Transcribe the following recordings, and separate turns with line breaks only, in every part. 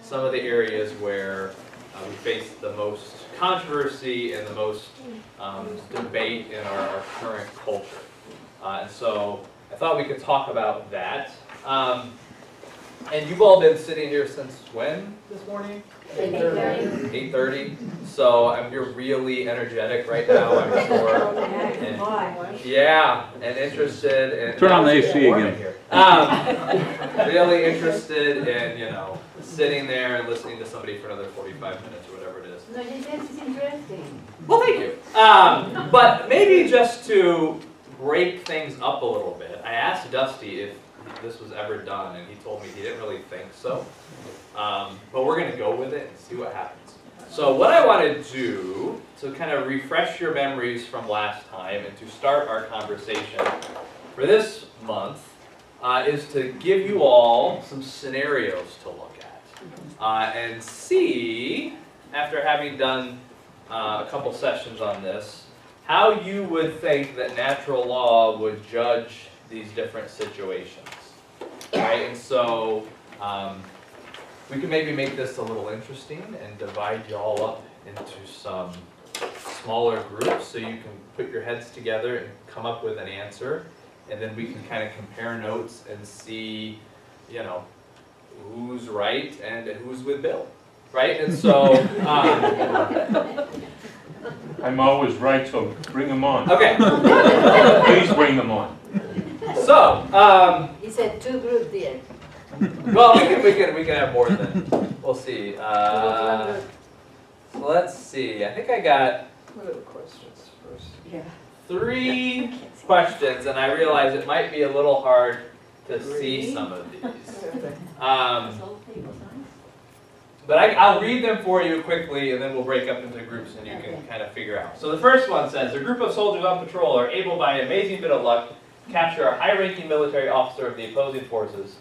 some of the areas where we face the most controversy and the most debate in our current culture. And so I thought we could talk about that. And you've all been sitting here since when this morning? 8:30. 8:30. So you're really energetic right now, I'm sure. And, yeah, and interested in...
Turn on the AC again.
Really interested in, you know, sitting there and listening to somebody for another 45 minutes or whatever it is.
No, this is interesting.
Well, thank you. But maybe just to break things up a little bit, I asked Dusty if this was ever done, and he told me he didn't really think so. But we're going to go with it and see what happens. So what I want to do to kind of refresh your memories from last time and to start our conversation for this month is to give you all some scenarios to look at and see, after having done a couple sessions on this, how you would think that natural law would judge these different situations. Right? And so we can maybe make this a little interesting and divide you all up into some smaller groups so you can put your heads together and come up with an answer. And then we can kind of compare notes and see, you know, who's right and who's with Bill. Right? And so...
I'm always right, so bring them on.
Okay.
Please bring them on.
So,
He said two groups there.
well, we can have more than. We'll see. So let's see. I think I got
What are the questions first?
Yeah.
3 questions, and I realize it might be a little hard to see some of these. But I'll read them for you quickly, and then we'll break up into groups, and you can kind of figure out. So the first one says, a group of soldiers on patrol are able, by an amazing bit of luck, to capture a high-ranking military officer of the opposing forces.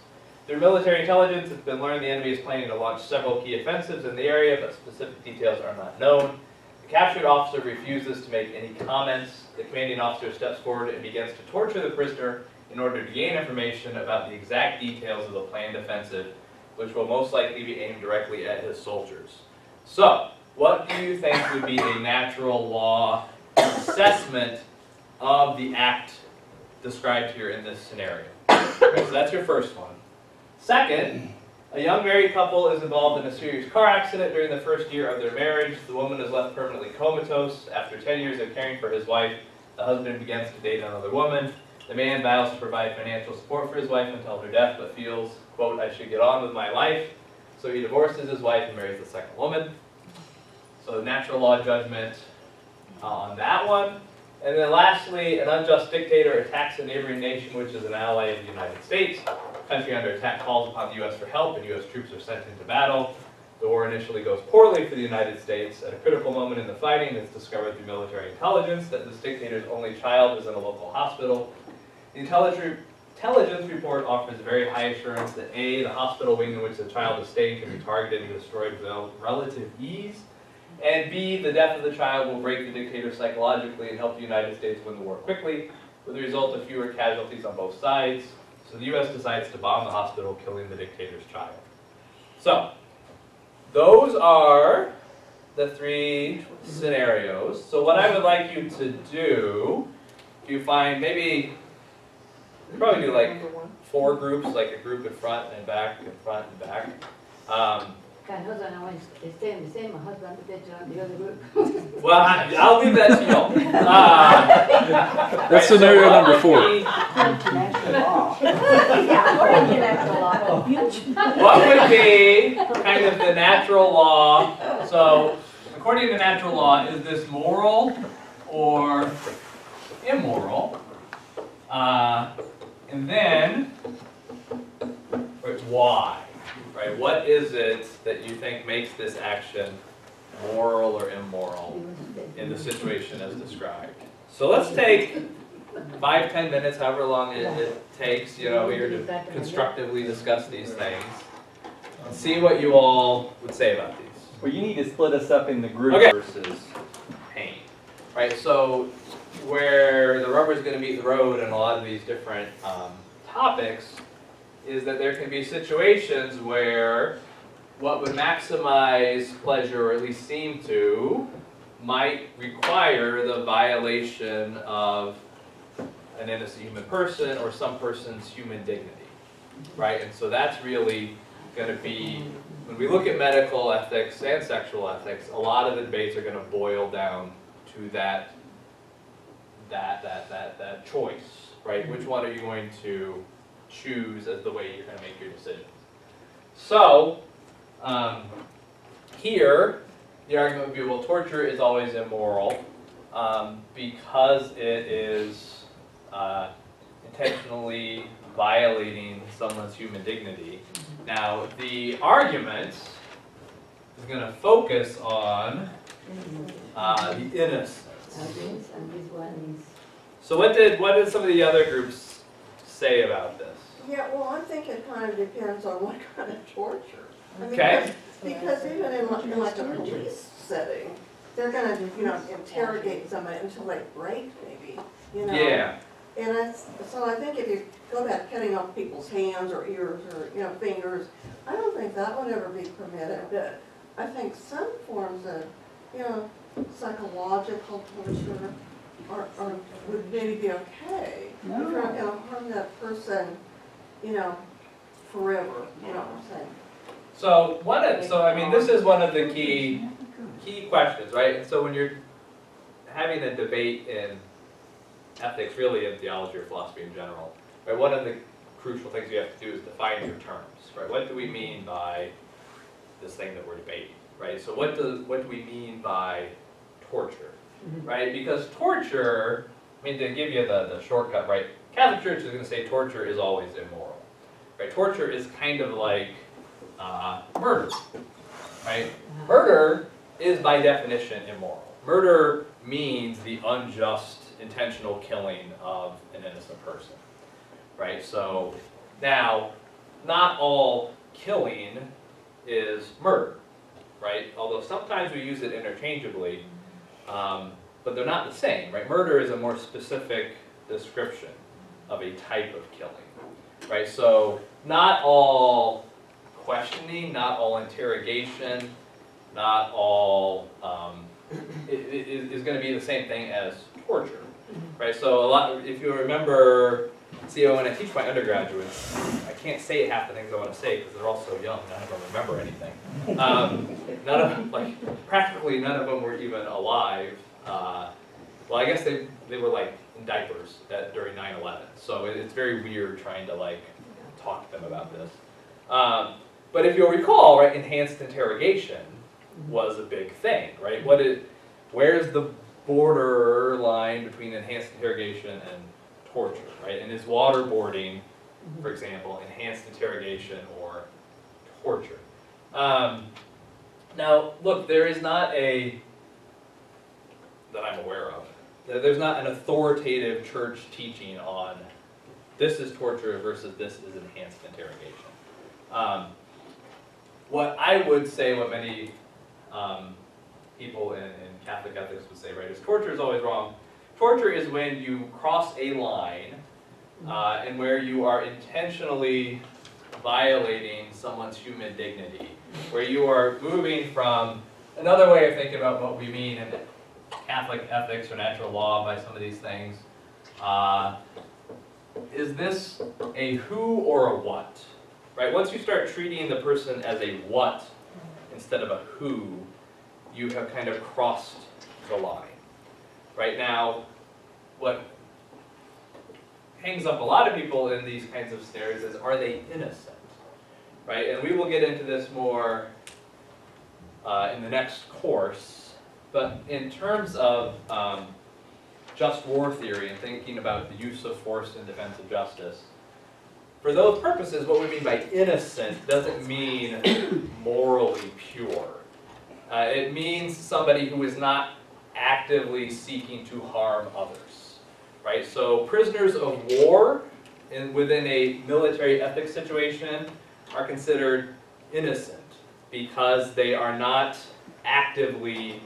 Through military intelligence, it's been learned the enemy is planning to launch several key offensives in the area, but specific details are not known. The captured officer refuses to make any comments. The commanding officer steps forward and begins to torture the prisoner in order to gain information about the exact details of the planned offensive, which will most likely be aimed directly at his soldiers. So, what do you think would be a natural law assessment of the act described here in this scenario? Okay, so that's your first one. Second, a young married couple is involved in a serious car accident during the first year of their marriage. The woman is left permanently comatose. After 10 years of caring for his wife, the husband begins to date another woman. The man vows to provide financial support for his wife until her death, but feels, quote, I should get on with my life. So he divorces his wife and marries the second woman. So natural law judgment on that one. And then lastly, an unjust dictator attacks a neighboring nation which is an ally of the United States. Country under attack calls upon the U.S. for help, and U.S. troops are sent into battle. The war initially goes poorly for the United States. At a critical moment in the fighting, it's discovered through military intelligence that this dictator's only child is in a local hospital. The intelligence report offers very high assurance that A, the hospital wing in which the child is staying can be targeted and destroyed with relative ease, and B, the death of the child will break the dictator psychologically and help the United States win the war quickly, with the result of fewer casualties on both sides. So the U.S. decides to bomb the hospital, killing the dictator's child. So, those are the 3 scenarios. So what I would like you to do, if you find maybe, you probably do like 4 groups, like a group in front and back, in front and back.
Husband, I want to stay in the same husband, but on the other group.
Well, I'll leave that to y'all.
That's scenario number 4.
What would be kind of the natural law? So, according to natural law, is this moral or immoral? And then, it's why? Right? What is it that you think makes this action moral or immoral in the situation as described? So let's take 5-10 minutes, however long it takes, you know, here to constructively discuss these things and see what you all would say about these.
Well, you need to split us up into groups.
Okay. Versus pain. Right? So where the rubber is going to meet the road in a lot of these different topics is that there can be situations where what would maximize pleasure, or at least seem to, might require the violation of an innocent human person or some person's human dignity, right? And so that's really going to be, when we look at medical ethics and sexual ethics, a lot of the debates are going to boil down to that choice, right? Which one are you going to choose as the way you're going to make your decisions? So, here, the argument would be, well, torture is always immoral because it is intentionally violating someone's human dignity. Now, the argument is going to focus on the innocence.
And this one is.
So what did some of the other groups say about this?
Yeah, well, I think it kind of depends on what kind of torture. I mean,
Okay.
Because even in like a police setting, they're gonna, interrogate somebody until they break, maybe,
Yeah.
And so I think if you go back cutting off people's hands or ears or, fingers, I don't think that would ever be permitted, but I think some forms of, psychological torture would maybe be okay. If you're not gonna harm that person, forever, you know what I'm saying?
So I mean, this is one of the key questions, right? And so when you're having a debate in ethics, really in theology or philosophy in general, right? One of the crucial things you have to do is define your terms, right? What do we mean by this thing that we're debating, right? So what do we mean by torture, right? Because torture, I mean, to give you the shortcut, right? Catholic Church is going to say torture is always immoral, right? Torture is kind of like murder, right? Murder is by definition immoral. Murder means the unjust, intentional killing of an innocent person, right? So now, not all killing is murder, right? Although sometimes we use it interchangeably, but they're not the same, right? Murder is a more specific description of a type of killing, right? So not all questioning, not all interrogation, not all is going to be the same thing as torture, right? So if you remember, see, when I teach my undergraduates, I can't say half the things I want to say because they're all so young, none of them remember anything. None of them, practically none of them were even alive. Well, I guess they were in diapers during 9/11, so it's very weird trying to talk to them about this. But if you'll recall, right, enhanced interrogation was a big thing, right? Where's the border line between enhanced interrogation and torture, right? And is waterboarding, for example, enhanced interrogation or torture? Now, look, there is not that I'm aware of, there's not an authoritative church teaching on this is torture versus this is enhanced interrogation. What I would say, what many people in Catholic ethics would say, right, is torture is always wrong. Torture is when you cross a line and where you are intentionally violating someone's human dignity, where you are moving from another way of thinking about what we mean in Catholic ethics or natural law by some of these things. Is this a who or a what? Right? Once you start treating the person as a what instead of a who, you have kind of crossed the line. Right now, what hangs up a lot of people in these kinds of scenarios is, are they innocent? Right? And we will get into this more in the next course, but in terms of just war theory and thinking about the use of force in defense of justice, for those purposes, what we mean by innocent doesn't mean morally pure. It means somebody who is not actively seeking to harm others, right? So prisoners of war within a military ethics situation are considered innocent because they are not actively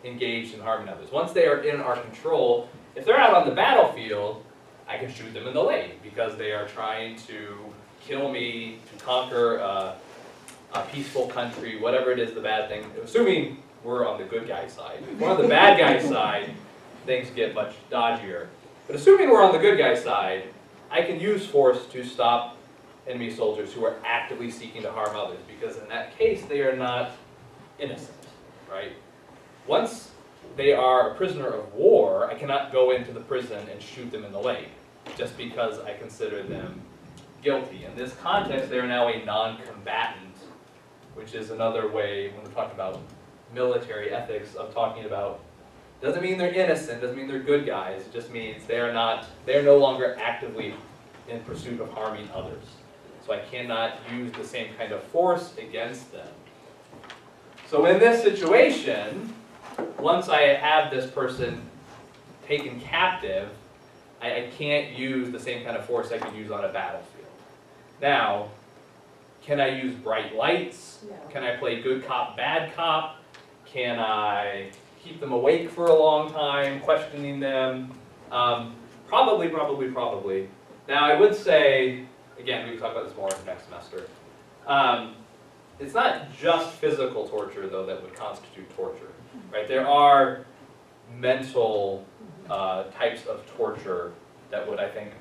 engaged in harming others. Once they are in our control, if they're out on the battlefield, I can shoot them in the leg because they are trying to kill me, to conquer a peaceful country, whatever it is, the bad thing, assuming we're on the good guy side. If we're on the bad guy side, things get much dodgier. But assuming we're on the good guy side, I can use force to stop enemy soldiers who are actively seeking to harm others, because in that case, they are not innocent, right? Once they are a prisoner of war, I cannot go into the prison and shoot them in the leg, just because I consider them guilty. In this context, they are now a non-combatant, which is another way, when we're talking about military ethics, of talking about, doesn't mean they're innocent, doesn't mean they're good guys, it just means they are no longer actively in pursuit of harming others. So I cannot use the same kind of force against them. So in this situation, once I have this person taken captive, I can't use the same kind of force I could use on a battlefield. Now, can I use bright lights?
Yeah.
Can I play good cop, bad cop? Can I keep them awake for a long time, questioning them? Probably. Now, I would say, again, we can talk about this more next semester. It's not just physical torture, though, that would constitute torture, right? There are mental types of torture that would, I think,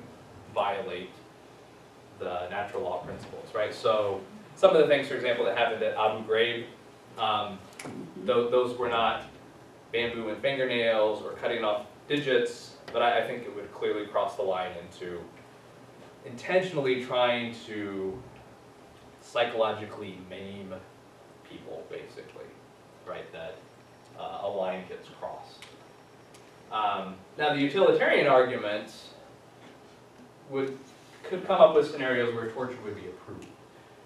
violate the natural law principles, right? So some of the things, for example, that happened at Abu Ghraib, those were not bamboo and fingernails or cutting off digits, but I think it would clearly cross the line into intentionally trying to psychologically maim people, basically, right? That a line gets crossed. Now, the utilitarian argument could come up with scenarios where torture would be approved,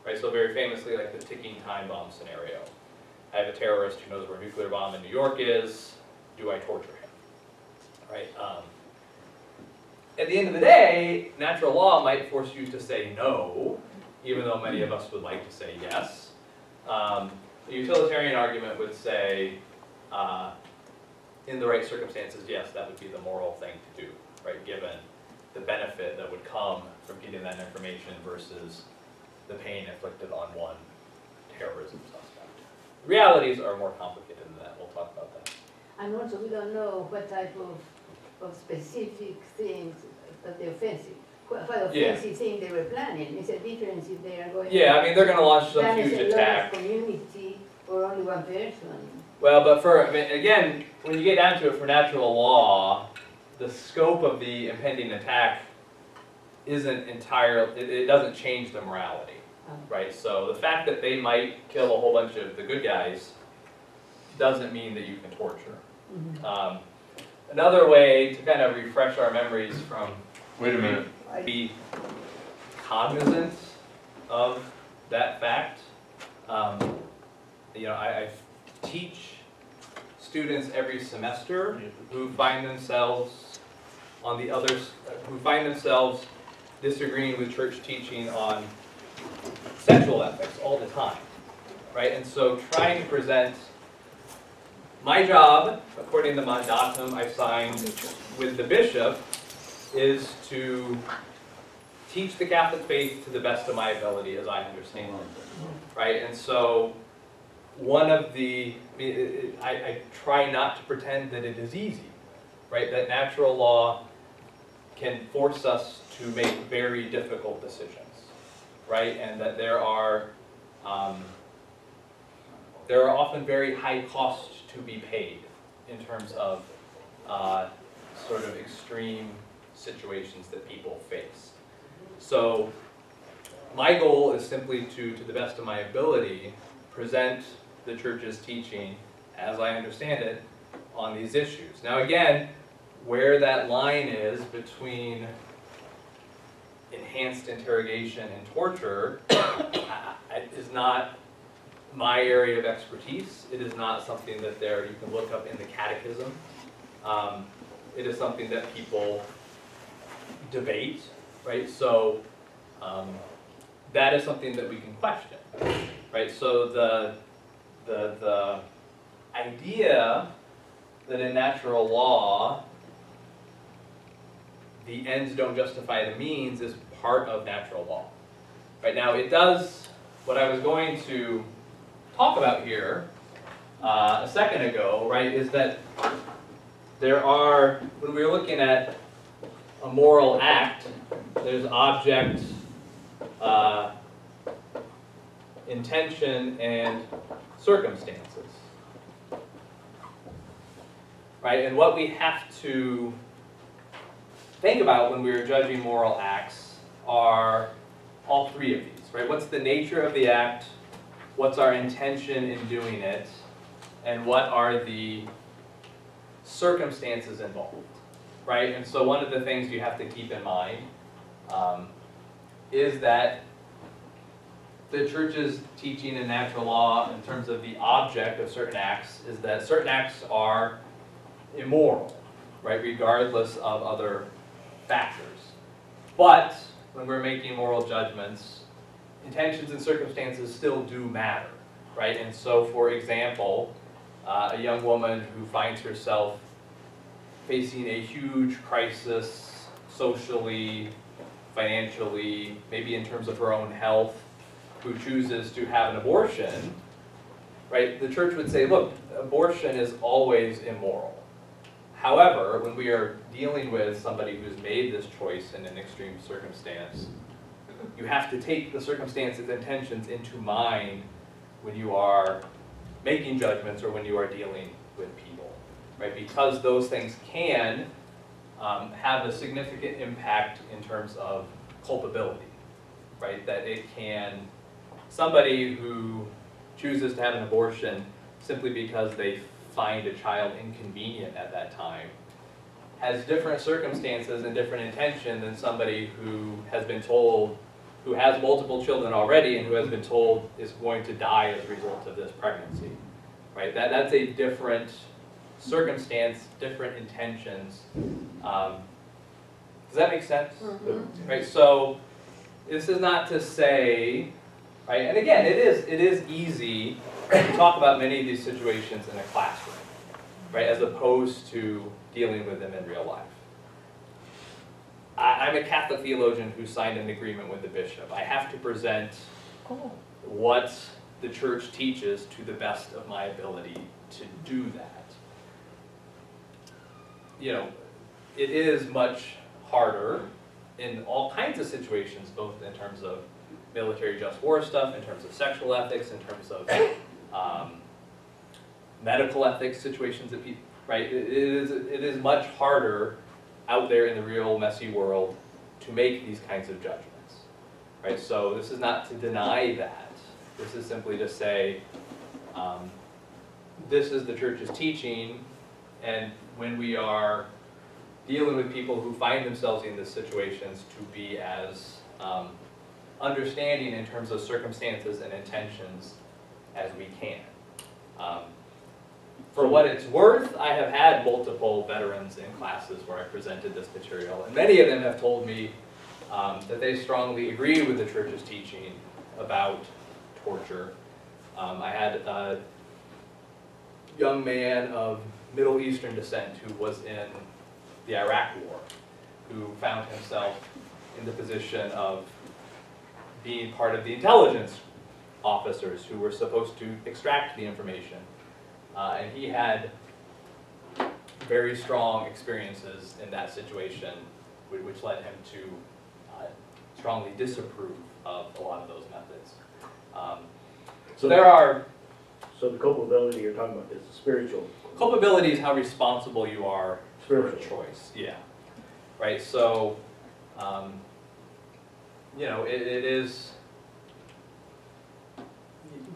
right? So very famously, like the ticking time bomb scenario. I have a terrorist who knows where a nuclear bomb in New York is. Do I torture him, right? At the end of the day, natural law might force you to say no, even though many of us would like to say yes. The utilitarian argument would say, in the right circumstances, yes, that would be the moral thing to do, right? Given the benefit that would come from getting that information versus the pain inflicted on one terrorism suspect. Realities are more complicated than that. We'll talk about that.
And also, we don't know what type of specific things that the offensive, what offensive thing they were planning. It's a difference if they are going
Yeah, I mean, they're going to launch some
damage
huge
a lot of
attack.
community or only one person.
Well, but I mean, again, when you get down to it, for natural law, the scope of the impending attack isn't entirely, it doesn't change the morality, right? So the fact that they might kill a whole bunch of the good guys doesn't mean that you can torture.
Mm-hmm.
Another way to kind of refresh our memories from
Wait a minute.
be cognizant of that fact. You know, I teach students every semester who find themselves on the others, who find themselves disagreeing with church teaching on sexual ethics all the time, right? And so trying to present my job, according to the mandatum I signed with the bishop, is to teach the Catholic faith to the best of my ability as I understand it, right? And so one of the, I try not to pretend that it is easy, right? That natural law can force us to make very difficult decisions, right? And that there are often very high costs to be paid in terms of sort of extreme situations that people face. So my goal is simply to the best of my ability, present the church's teaching as I understand it on these issues. Now again, where that line is between enhanced interrogation and torture is not my area of expertise. It is not something that you can look up in the catechism. It is something that people debate, right? So that is something that we can question, right? So the idea that in natural law the ends don't justify the means is part of natural law. Right now, it does what I was going to talk about here a second ago, right, is that there are, when we're looking at a moral act, there's object, intention, and circumstances. Right, and what we have to think about when we're judging moral acts are all three of these, right? What's the nature of the act? What's our intention in doing it? And what are the circumstances involved, right? And so one of the things you have to keep in mind is that the church's teaching in natural law in terms of the object of certain acts is that certain acts are immoral, right, regardless of other factors. But when we're making moral judgments, intentions and circumstances still do matter, right? And so, for example, a young woman who finds herself facing a huge crisis socially, financially, maybe in terms of her own health, who chooses to have an abortion, right? The church would say, look, abortion is always immoral. However, when we are dealing with somebody who's made this choice in an extreme circumstance, you have to take the circumstances and intentions into mind when you are making judgments or when you are dealing with people, right? Because those things can have a significant impact in terms of culpability, right? That it can, somebody who chooses to have an abortion simply because they find a child inconvenient at that time has different circumstances and different intention than somebody who has been told, who has multiple children already and who has been told is going to die as a result of this pregnancy, right? That's a different circumstance, different intentions. Does that make sense?
Mm-hmm.
Right, so this is not to say, right, and again, it is easy to talk about many of these situations in a classroom, right, as opposed to dealing with them in real life. I'm a Catholic theologian who signed an agreement with the bishop. I have to present what the church teaches to the best of my ability to do that. You know, it is much harder in all kinds of situations, both in terms of military just war stuff, in terms of sexual ethics, in terms of medical ethics situations that people, right? It is much harder out there in the real messy world to make these kinds of judgments, right? So this is not to deny that. This is simply to say, this is the church's teaching, and when we are dealing with people who find themselves in these situations, to be as understanding in terms of circumstances and intentions as we can. For what it's worth, I have had multiple veterans in classes where I presented this material, and many of them have told me that they strongly agree with the church's teaching about torture. I had a young man of Middle Eastern descent who was in the Iraq War, who found himself in the position of being part of the intelligence officers who were supposed to extract the information. And he had very strong experiences in that situation, which led him to strongly disapprove of a lot of those methods. So there are...
So the culpability you're talking about is spiritual.
Culpability is how responsible you are for a
Spiritual.
choice. Yeah. Right, so, you know, it is...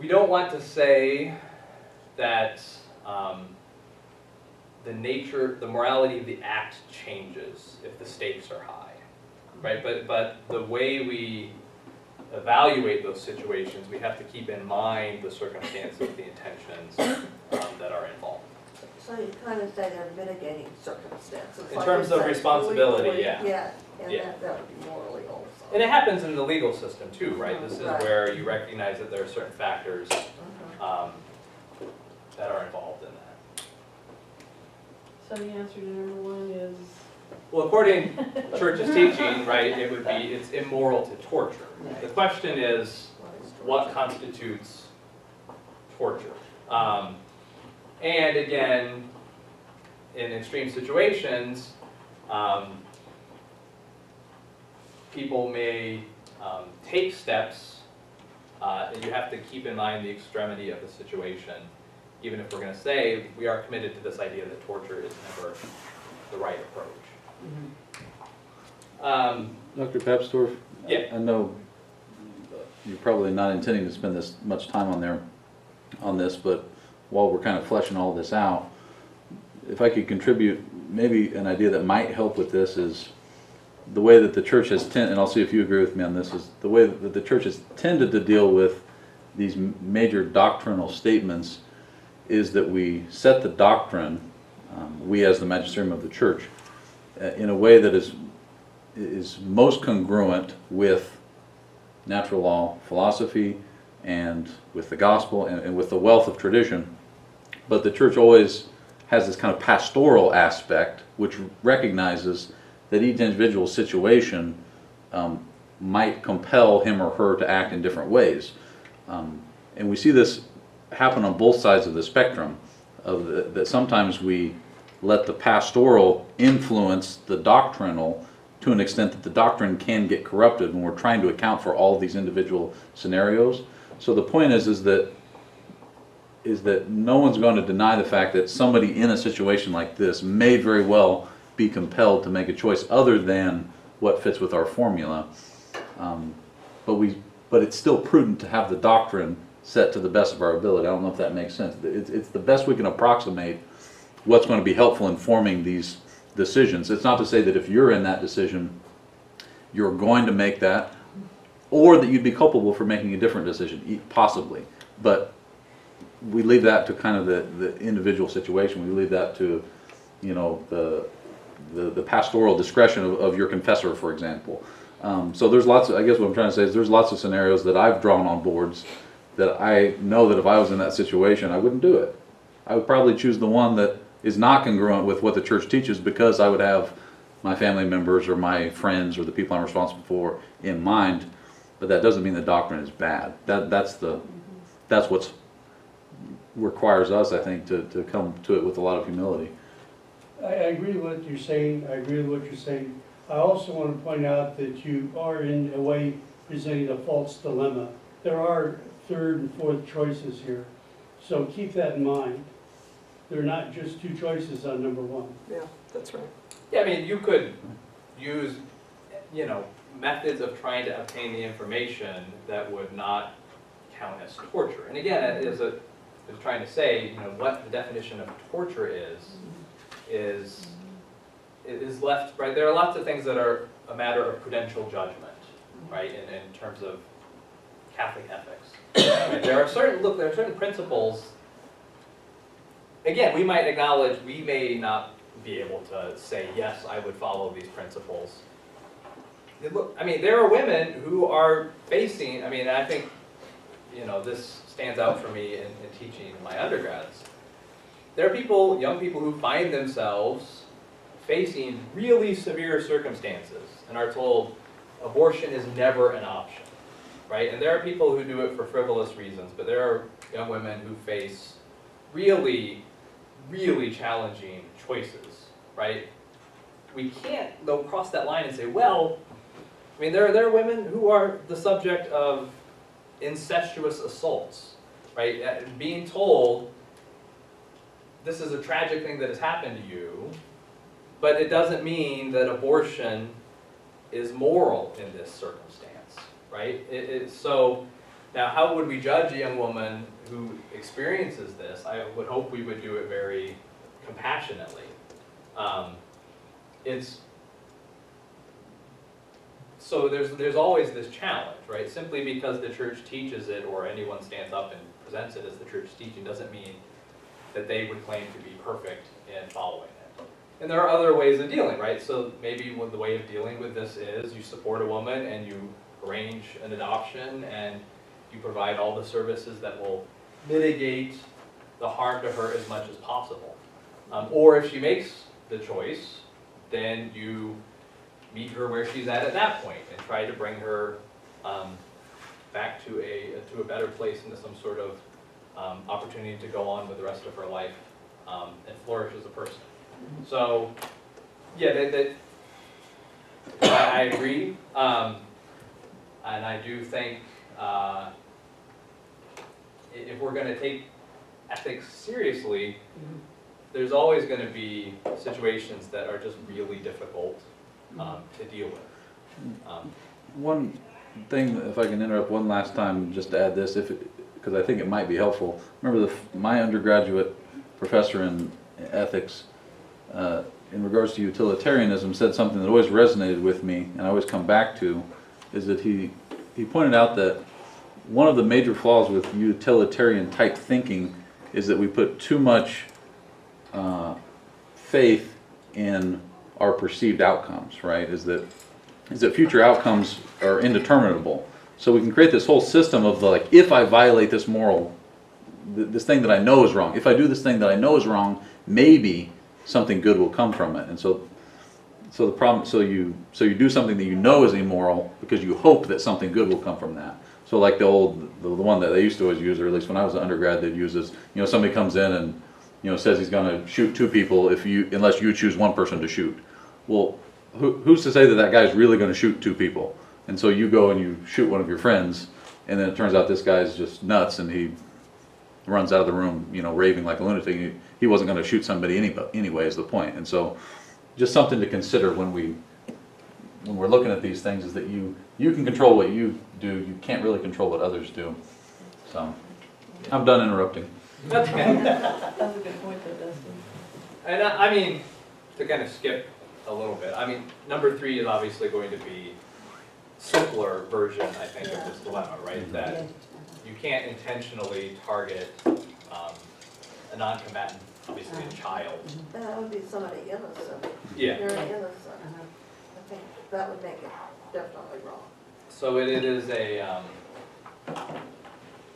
We don't want to say that the nature, the morality of the act changes if the stakes are high, right? But the way we evaluate those situations, we have to keep in mind the circumstances, the intentions that are involved.
So you kind of say they're mitigating circumstances.
In
like
terms
you
of
said,
responsibility,
legally,
yeah.
Yeah, and
Yeah.
that would be morally also.
And it happens in the legal system too, right? This is
Right.
where you recognize that there are certain factors
Mhm.
that are involved in that.
So the answer to number one is?
Well, according to church's teaching, right, it would be, it's immoral to torture. The question is,
What is
what constitutes torture. And again, in extreme situations, people may take steps. And you have to keep in mind the extremity of the situation, even if we're going to say we are committed to this idea that torture is never the right approach.
Dr. Papsdorf?
Yeah.
I know you're probably not intending to spend this much time on this, but while we're kind of fleshing all this out, if I could contribute maybe an idea that might help with this is the way that the church has tended, and I'll see if you agree with me on this, is the way that the church has tended to deal with these major doctrinal statements is that we set the doctrine, we as the magisterium of the church, in a way that is most congruent with natural law philosophy and with the gospel and with the wealth of tradition. But the church always has this kind of pastoral aspect which recognizes that each individual situation might compel him or her to act in different ways. And we see this happen on both sides of the spectrum, that sometimes we let the pastoral influence the doctrinal to an extent that the doctrine can get corrupted when we're trying to account for all of these individual scenarios. So the point is that no one's going to deny the fact that somebody in a situation like this may very well be compelled to make a choice other than what fits with our formula. But it's still prudent to have the doctrine set to the best of our ability. I don't know if that makes sense. It's the best we can approximate what's going to be helpful in forming these decisions. It's not to say that if you're in that decision, you're going to make that, or that you'd be culpable for making a different decision, possibly. But we leave that to kind of the individual situation. We leave that to, you know, the pastoral discretion of your confessor, for example. So there's lots of, I guess what I'm trying to say is there's lots of scenarios that I've drawn on boards that I know that if I was in that situation, I wouldn't do it. I would probably choose the one that is not congruent with what the church teaches, because I would have my family members or my friends or the people I'm responsible for in mind. But that doesn't mean the doctrine is bad. That's what requires us, I think, to come to it with a lot of humility.
I agree with what you're saying. I also want to point out that you are in a way presenting a false dilemma. There are third and fourth choices here. So keep that in mind. They're not just two choices on number one.
Yeah, that's right.
Yeah, I mean, you could use, you know, methods of trying to obtain the information that would not count as torture. And again, as trying to say, you know, what the definition of torture is left, right? There are lots of things that are a matter of prudential judgment, right, in terms of Catholic ethics. Right? There are certain principles. Again, we might acknowledge we may not be able to say, yes, I would follow these principles. I mean, there are women who are facing, I mean, I think, you know, this stands out for me in teaching my undergrads. There are people, young people, who find themselves facing really severe circumstances and are told abortion is never an option, right? And there are people who do it for frivolous reasons, but there are young women who face really, really challenging choices, right? We can't, though, cross that line and say, well, I mean, there are women who are the subject of incestuous assaults, right? Being told, this is a tragic thing that has happened to you, but it doesn't mean that abortion is moral in this circumstance, right? So now, how would we judge a young woman who experiences this? I would hope we would do it very compassionately. So there's always this challenge, right? Simply because the church teaches it or anyone stands up and presents it as the church's teaching doesn't mean that they would claim to be perfect in following it. And there are other ways of dealing, right? So maybe the way of dealing with this is you support a woman and you arrange an adoption and you provide all the services that will mitigate the harm to her as much as possible. Or if she makes the choice, then you meet her where she's at that point and try to bring her back to a better place, into some sort of opportunity to go on with the rest of her life and flourish as a person. So, yeah, I agree, and I do think if we're going to take ethics seriously, there's always going to be situations that are just really difficult to deal with.
One thing, if I can interrupt one last time, just to add this, because I think it might be helpful. Remember, my undergraduate professor in ethics, in regards to utilitarianism, said something that always resonated with me, and I always come back to, is that he pointed out that one of the major flaws with utilitarian type thinking is that we put too much faith in our perceived outcomes, right? Is that future outcomes are indeterminable. So we can create this whole system of like, if I violate this moral, this thing that I know is wrong, if I do this thing that I know is wrong, maybe something good will come from it. And so the problem, so you do something that you know is immoral because you hope that something good will come from that. So like the one that they used to always use, or at least when I was an undergrad, they'd use is, somebody comes in and says he's going to shoot 2 people unless you choose 1 person to shoot. Well, who's to say that that guy's really going to shoot 2 people? And so you go and you shoot one of your friends, and then it turns out this guy's just nuts, and he runs out of the room, raving like a lunatic. He wasn't going to shoot somebody anyway, is the point. And so, just something to consider when we're looking at these things is that you can control what you do. You can't really control what others do. So, I'm done interrupting.
That's okay.
That's a good point though, Dustin.
And I mean, to kind of skip a little bit, I mean, number 3 is obviously going to be simpler version, I think, of this dilemma, right? That you can't intentionally target a non-combatant, obviously a child.
That would be somebody innocent.
Yeah.
Very innocent. I think that would make it definitely wrong.
So it is a,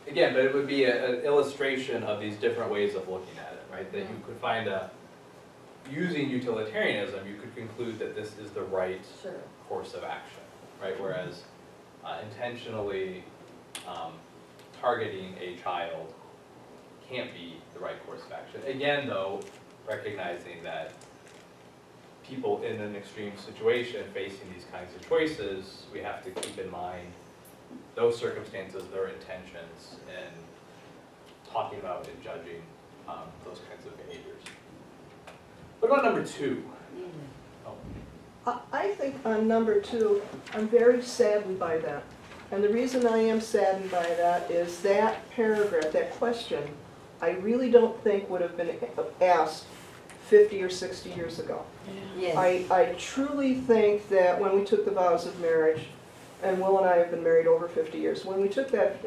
again, but it would be an illustration of these different ways of looking at it, right? That you could find using utilitarianism, you could conclude that this is the right course of action, right? Whereas intentionally targeting a child can't be the right course of action. Again, though, recognizing that people in an extreme situation facing these kinds of choices, we have to keep in mind those circumstances, their intentions, and talking about and judging those kinds of behaviors. What about number 2? Oh.
I think on number 2, I'm very saddened by that. And the reason I am saddened by that is that paragraph, that question, I really don't think would have been asked 50 or 60 years ago.
Yes.
I truly think that when we took the vows of marriage, and Will and I have been married over 50 years, when we took that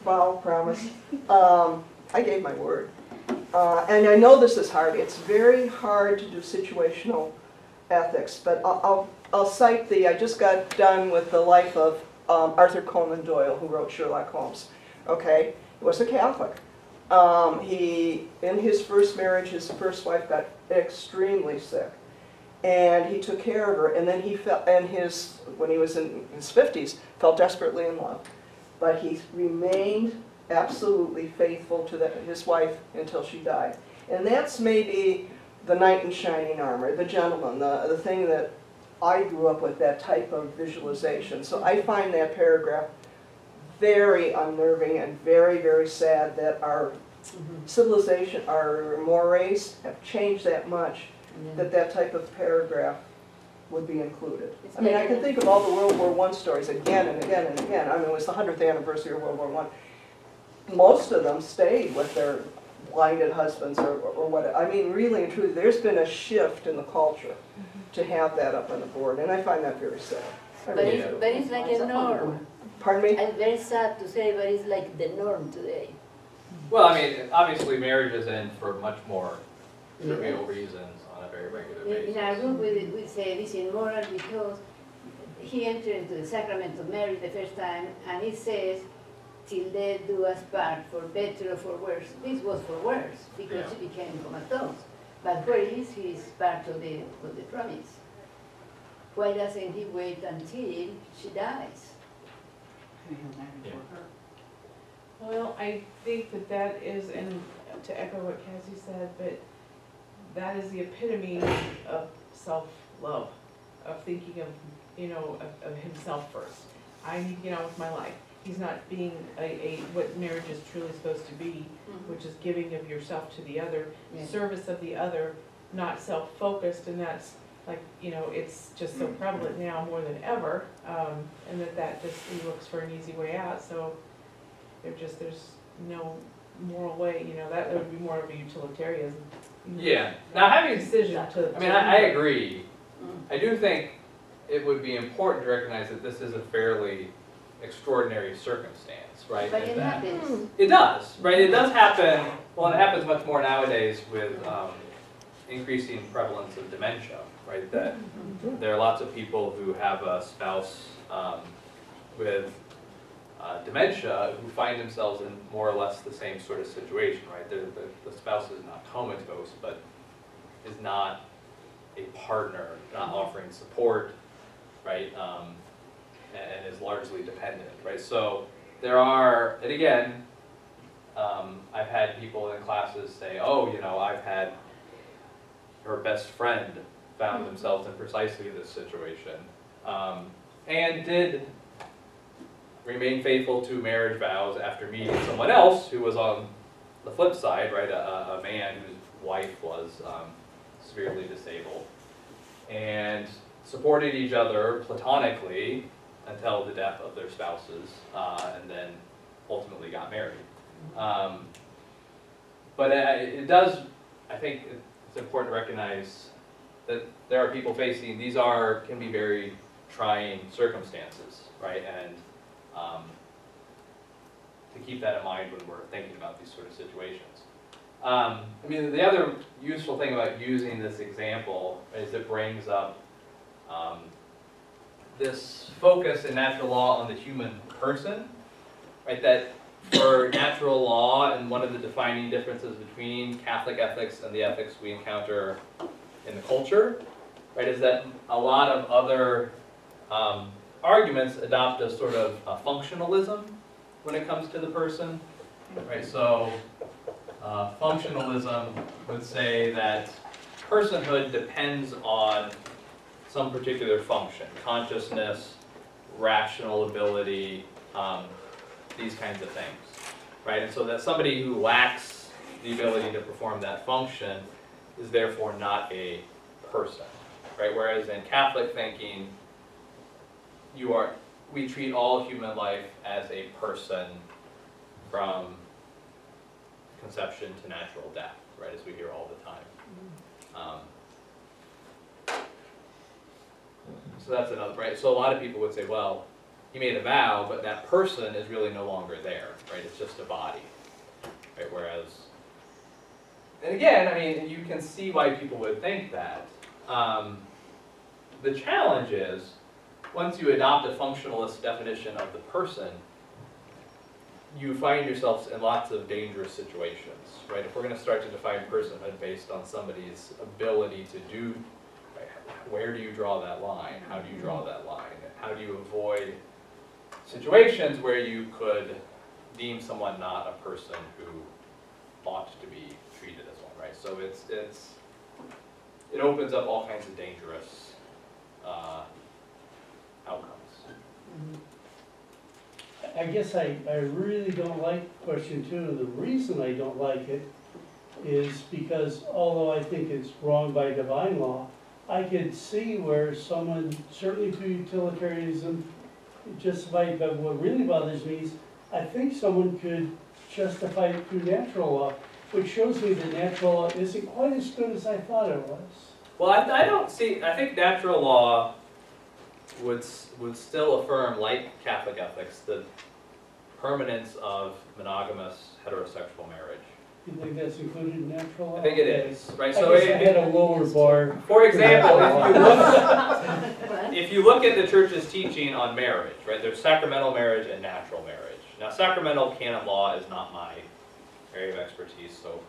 vow promise, I gave my word. And I know this is hard. It's very hard to do situational ethics, but I'll cite I just got done with the life of Arthur Conan Doyle, who wrote Sherlock Holmes. Okay, he was a Catholic. In his first marriage, his first wife got extremely sick, and he took care of her. And then he felt, when he was in his 50s, fell desperately in love, but he remained absolutely faithful to his wife until she died. And that's maybe the knight in shining armor, the gentleman, the thing that I grew up with, that type of visualization. So I find that paragraph very unnerving and very, very sad that our civilization, our mores have changed that much that type of paragraph would be included. I mean, I can think of all the World War I stories again and again and again. I mean, it was the 100th anniversary of World War I. Most of them stayed with their blinded husbands or what. I mean, really and truly, there's been a shift in the culture to have that up on the board, and I find that very sad.
But it's like a norm.
Pardon me?
And very sad to say, but it's like the norm today.
Well, I mean, obviously marriages end for much more trivial reasons on a very regular basis.
In our group, we say this is immoral because he entered into the sacrament of marriage the first time, and it says, till death do us part, for better or for worse. This was for worse, because he became comatose. But where is his part of the promise? Why doesn't he wait until she dies?
Well, I think that that is, and to echo what Cassie said, but that is the epitome of self-love, of thinking of, you know, of himself first. I need to get on with my life. He's not being what marriage is truly supposed to be, which is giving of yourself to the other, service of the other, not self-focused, and that's like, you know, it's just so prevalent now more than ever, and that just, he looks for an easy way out, so there's no moral way, you know, that would be more of a utilitarianism.
Yeah. Now having,
Decision to.
I mean, I agree. I do think it would be important to recognize that this is a fairly extraordinary circumstance, right?
But
And
it
that-
happens.
It does, right? It does happen, well, it happens much more nowadays with increasing prevalence of dementia, right? That there are lots of people who have a spouse with dementia who find themselves in more or less the same sort of situation, right? The spouse is not comatose, but is not a partner, not offering support, right? And is largely dependent, right? So there are, and again, I've had people in classes say, oh, you know, I've had her best friend found themselves in precisely this situation, and did remain faithful to marriage vows after meeting someone else who was on the flip side, right? A man whose wife was severely disabled, and supported each other platonically until the death of their spouses, and then ultimately got married. But it does, I think it's important to recognize that there are people facing, these can be very trying circumstances, right? And to keep that in mind when we're thinking about these sort of situations. I mean, the other useful thing about using this example is it brings up this focus in natural law on the human person, right? That for natural law, and one of the defining differences between Catholic ethics and the ethics we encounter in the culture, right, is that a lot of other arguments adopt a sort of a functionalism when it comes to the person, right? So functionalism would say that personhood depends on some particular function, consciousness, rational ability, these kinds of things, right? And so that somebody who lacks the ability to perform that function is therefore not a person, right? Whereas in Catholic thinking, we treat all human life as a person from conception to natural death, right? As we hear all the time. So that's another, right? So a lot of people would say, well, he made a vow, but that person is really no longer there, right? It's just a body, right? Whereas, and again, I mean, you can see why people would think that. The challenge is, once you adopt a functionalist definition of the person, you find yourselves in lots of dangerous situations, right? If we're going to start to define personhood based on somebody's ability to do, right, where do you draw that line? How do you draw that line? How do you avoid situations where you could deem someone not a person who ought to be treated as one, right? So it opens up all kinds of dangerous outcomes.
I guess I really don't like question 2, and the reason I don't like it is because although I think it's wrong by divine law, I could see where someone, certainly through utilitarianism, justified, but what really bothers me is I think someone could justify it through natural law, which shows me that natural law isn't quite as good as I thought it was.
Well, I think natural law would still affirm, like Catholic ethics, the permanence of monogamous heterosexual marriage.
You think that's included in natural law?
I think it is, right?
So I had a lower bar.
For example, if you look at the church's teaching on marriage, right, there's sacramental marriage and natural marriage. Now, sacramental canon law is not my area of expertise, so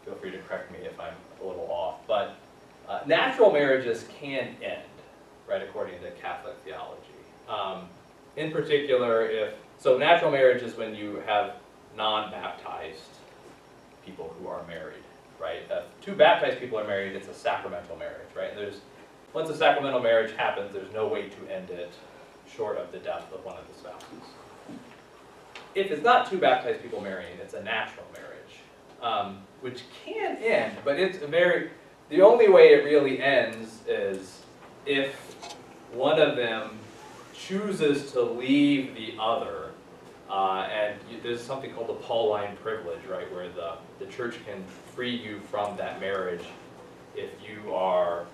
feel free to correct me if I'm a little off. But natural marriages can end, right, according to Catholic theology. In particular, if So natural marriage is when you have non-baptized people who are married, right? If two baptized people are married, it's a sacramental marriage, right? Once a sacramental marriage happens, there's no way to end it short of the death of one of the spouses. If it's not two baptized people marrying, it's a natural marriage, which can end, but the only way it really ends is if one of them chooses to leave the other, there's something called the Pauline privilege, right, where the church can free you from that marriage if you are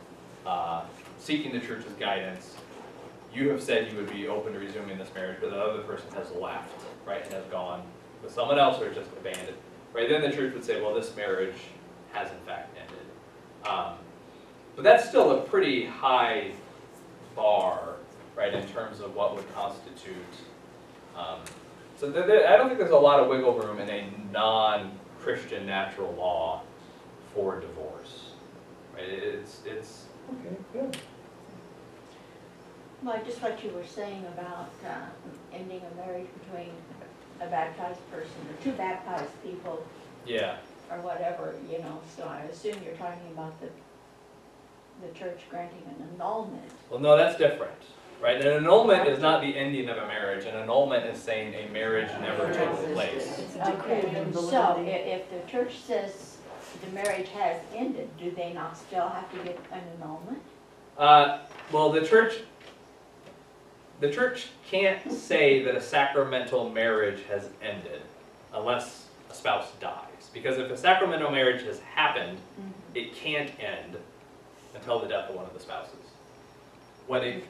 seeking the church's guidance. You have said you would be open to resuming this marriage, but the other person has left, right, and has gone with someone else or just abandoned, right? Then the church would say, well, this marriage has in fact ended. But that's still a pretty high bar, right, in terms of what would constitute. So I don't think there's a lot of wiggle room in a non-Christian natural law for divorce, right? It's
Okay, good.
Like just what you were saying about ending a marriage between a baptized person or two baptized people
yeah.
or whatever, you know, so I assume you're talking about the church granting an annulment.
Well, no, that's different, right? An annulment is not the ending of a marriage. An annulment is saying a marriage never took place.
Okay, so if the church says the marriage has ended, do they not still have to get an annulment?
Well, the church can't say that a sacramental marriage has ended unless a spouse dies. Because if a sacramental marriage has happened, it can't end until the death of one of the spouses. What it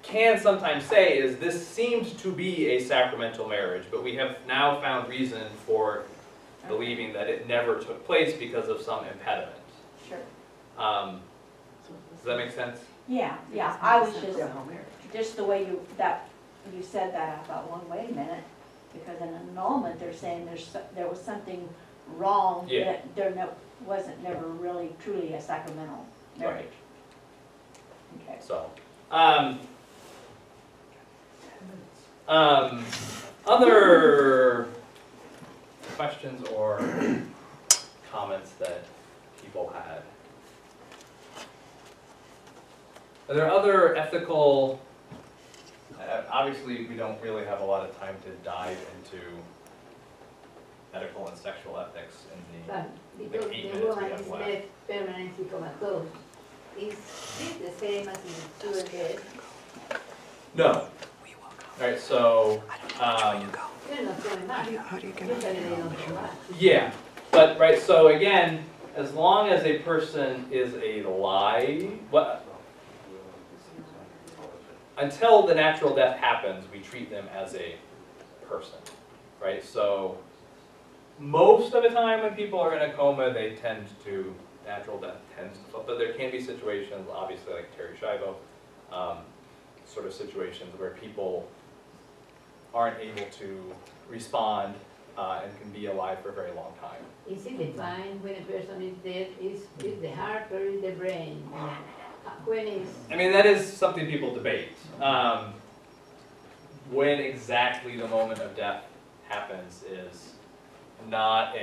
can sometimes say is this seemed to be a sacramental marriage, but we have now found reason for believing that it never took place because of some impediment.
Sure.
Does that make sense?
Yeah, I was just the way you said that, I thought, well, wait a minute, because an annulment, they're saying there was something wrong,
Yeah.
that there wasn't never really truly a sacramental marriage. Okay.
So, other questions or comments that people had? Are there other ethical, obviously we don't really have a lot of time to dive into medical and sexual ethics in
But
the
because
8
the
minutes we
woman
have
is
left.
left permanently comatose, is this the same as in student death?
No. Alright, so,
They're not going back. Usually they don't go back.
yeah, but, right, so again, as long as a person is alive, until the natural death happens, we treat them as a person, right? So most of the time when people are in a coma, natural death tends to, but there can be situations, obviously like Terry Schiavo, sort of situations where people aren't able to respond and can be alive for a very long time.
Is it defined when a person is dead? Is the heart or is the brain? When is?
I mean, that is something people debate. When exactly the moment of death happens is not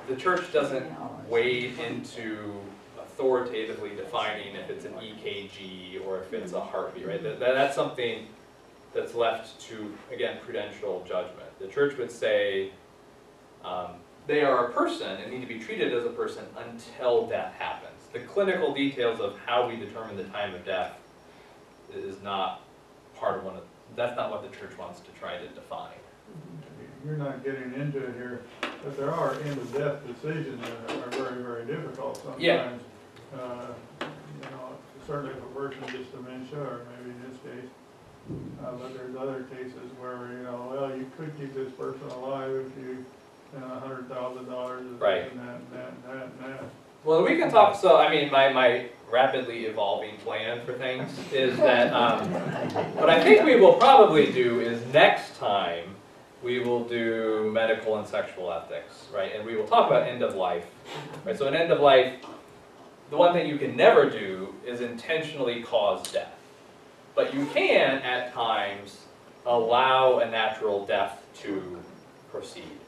the church doesn't wade into authoritatively defining if it's an EKG or if it's a heartbeat, right? That's something that's left to, again, prudential judgment. The church would say they are a person and need to be treated as a person until death happens. The clinical details of how we determine the time of death is not part of that's not what the church wants to try to define.
You're not getting into it here, but there are end-of-death decisions that are very, very difficult sometimes.
Yeah.
You know, certainly if a person gets dementia, or maybe in this case, but there's other cases where, you know, well, you could keep this person alive if you, $100,000
Right.
and that.
Well, we can talk, so I mean, my rapidly evolving plan for things is that, what I think we will probably do is next time we will do medical and sexual ethics, right? And we will talk about end of life, right? So in end of life, the one thing you can never do is intentionally cause death. But you can, at times, allow a natural death to proceed.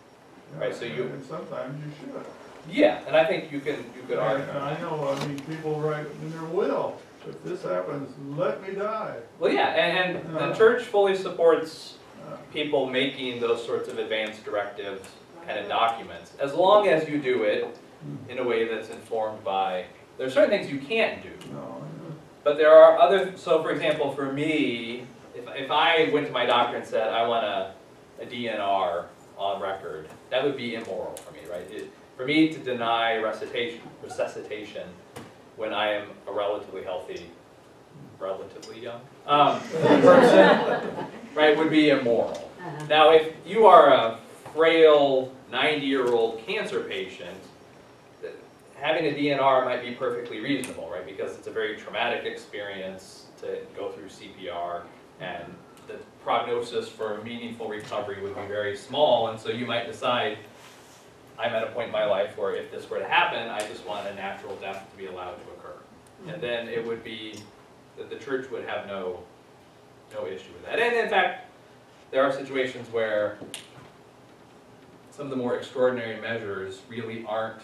Right, so you-
And sometimes you should.
Yeah, and I think you could argue.
I know, I mean, people write in their will, if this happens, let me die.
Well, yeah, and the church fully supports people making those sorts of advanced directives kind of documents, as long as you do it in a way that's informed by, there are certain things you can't do.
No,
But there are other, so for example, for me, if I went to my doctor and said, I want a DNR on record, that would be immoral for me, right? For me to deny resuscitation when I am a relatively healthy, relatively young person, right, would be immoral. Now, if you are a frail 90-year-old cancer patient, having a DNR might be perfectly reasonable, right? Because it's a very traumatic experience to go through CPR, and the prognosis for a meaningful recovery would be very small, and so you might decide, I'm at a point in my life where if this were to happen, I just want a natural death to be allowed to occur. And then it would be that the church would have no issue with that. And in fact, there are situations where some of the more extraordinary measures really aren't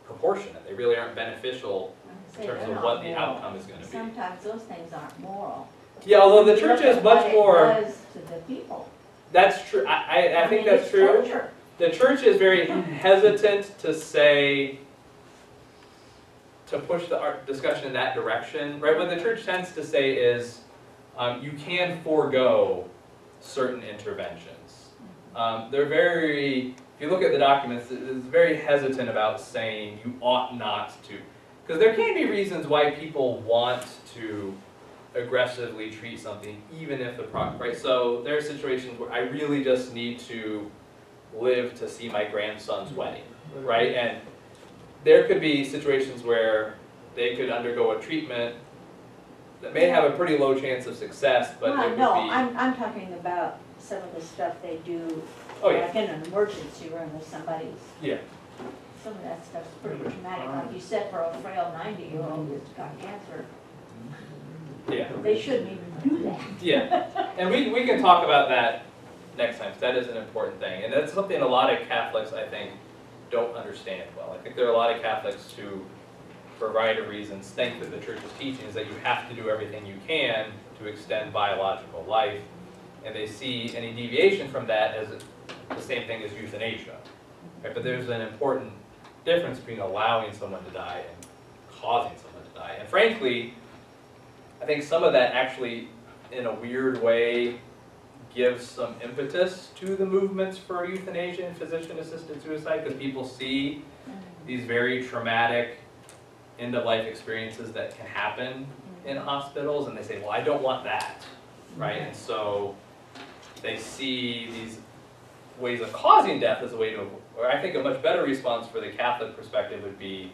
proportionate. They really aren't beneficial in terms of what the outcome is going to be.
Sometimes those things aren't moral.
Yeah, although the church is much more.
What it does to the people.
That's true. I think
mean,
that's
it's
true.
torture.
The church is very hesitant to say, to push the discussion in that direction, right? What the church tends to say is, you can forego certain interventions. They're very, if you look at the documents, it's very hesitant about saying you ought not to. Because there can be reasons why people want to aggressively treat something, even if the right? So there are situations where I really just need to live to see my grandson's wedding, right? And there could be situations where they could undergo a treatment that may have a pretty low chance of success, but it would be...
I'm talking about some of the stuff they do, like in an emergency room if somebody's...
Yeah.
Some of that stuff's pretty traumatic, like you said, for a frail 90-year-old who's got cancer.
Yeah.
They shouldn't even do that.
Yeah, and we can talk about that next time, because that is an important thing. And that's something a lot of Catholics, I think, don't understand well. I think there are a lot of Catholics who, for a variety of reasons, think that the Church's teaching is that you have to do everything you can to extend biological life, and they see any deviation from that as the same thing as euthanasia. Right? But there's an important difference between allowing someone to die and causing someone to die. And frankly, I think some of that actually, in a weird way, gives some impetus to the movements for euthanasia and physician-assisted suicide, because people see these very traumatic end-of-life experiences that can happen in hospitals, and they say, well, I don't want that, right? And so they see these ways of causing death as a way to, or I think a much better response for the Catholic perspective would be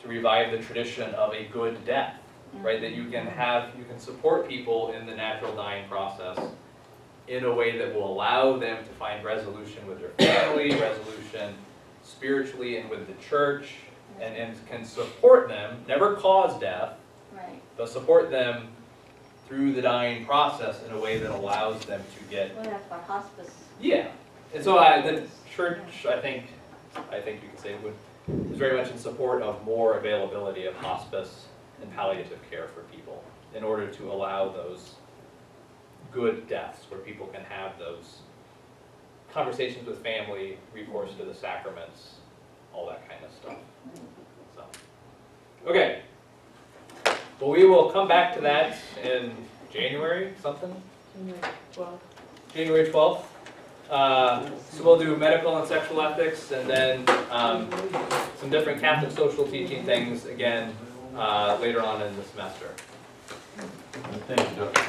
to revive the tradition of a good death, right? That you can support people in the natural dying process in a way that will allow them to find resolution with their family, resolution spiritually and with the church, and can support them, never cause death, but support them through the dying process in a way that allows them to get...
Well, that's what hospice...
Yeah. And so the church, I think you could say, is very much in support of more availability of hospice and palliative care for people in order to allow those good deaths where people can have those conversations with family, recourse to the sacraments, all that kind of stuff. So, okay. Well, we will come back to that in January, something? January 12th. So we'll do medical and sexual ethics, and then some different Catholic social teaching things again later on in the semester.
Thank you, Dr.